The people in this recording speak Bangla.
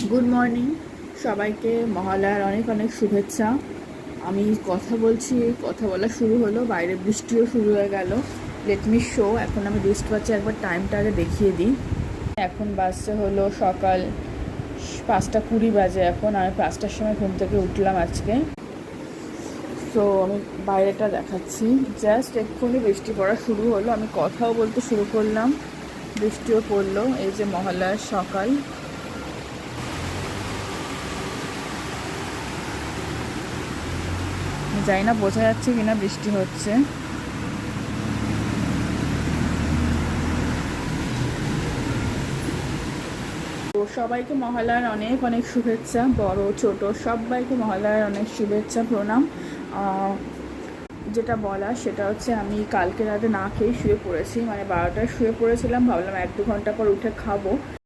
গুড মর্নিং সবাইকে, মহালয়ার অনেক অনেক শুভেচ্ছা। আমি কথা বলা শুরু হলো, বাইরে বৃষ্টিও শুরু হয়ে গেল। Let me show. এখন আমি রিস্ট একবার টাইমটা আগে দেখিয়ে দিই। এখন বাজছে হলো সকাল 5:20 বাজে। এখন আমি 5টার সময় ঘুম থেকে উঠলাম আজকে। তো আমি বাইরেটা দেখাচ্ছি। জাস্ট এক্ষুনি বৃষ্টি পড়া শুরু হলো, আমি কথাও বলতে শুরু করলাম, বৃষ্টিও পড়লো। এই যে মহালয়ার সকাল। জানি না বোঝা যাচ্ছে কিনা বৃষ্টি হচ্ছে। তো সবাইকে মহালয়ার অনেক অনেক শুভেচ্ছা, বড় ছোট সবাইকে মহালয়ার অনেক শুভেচ্ছা, প্রণাম। যেটা বলা সেটা হচ্ছে, আমি কালকে রাতে না খেয়ে শুয়ে পড়েছি, মানে 12টায় শুয়ে পড়েছিলাম, ভাবলাম 1-2 ঘন্টা পর উঠে খাবো।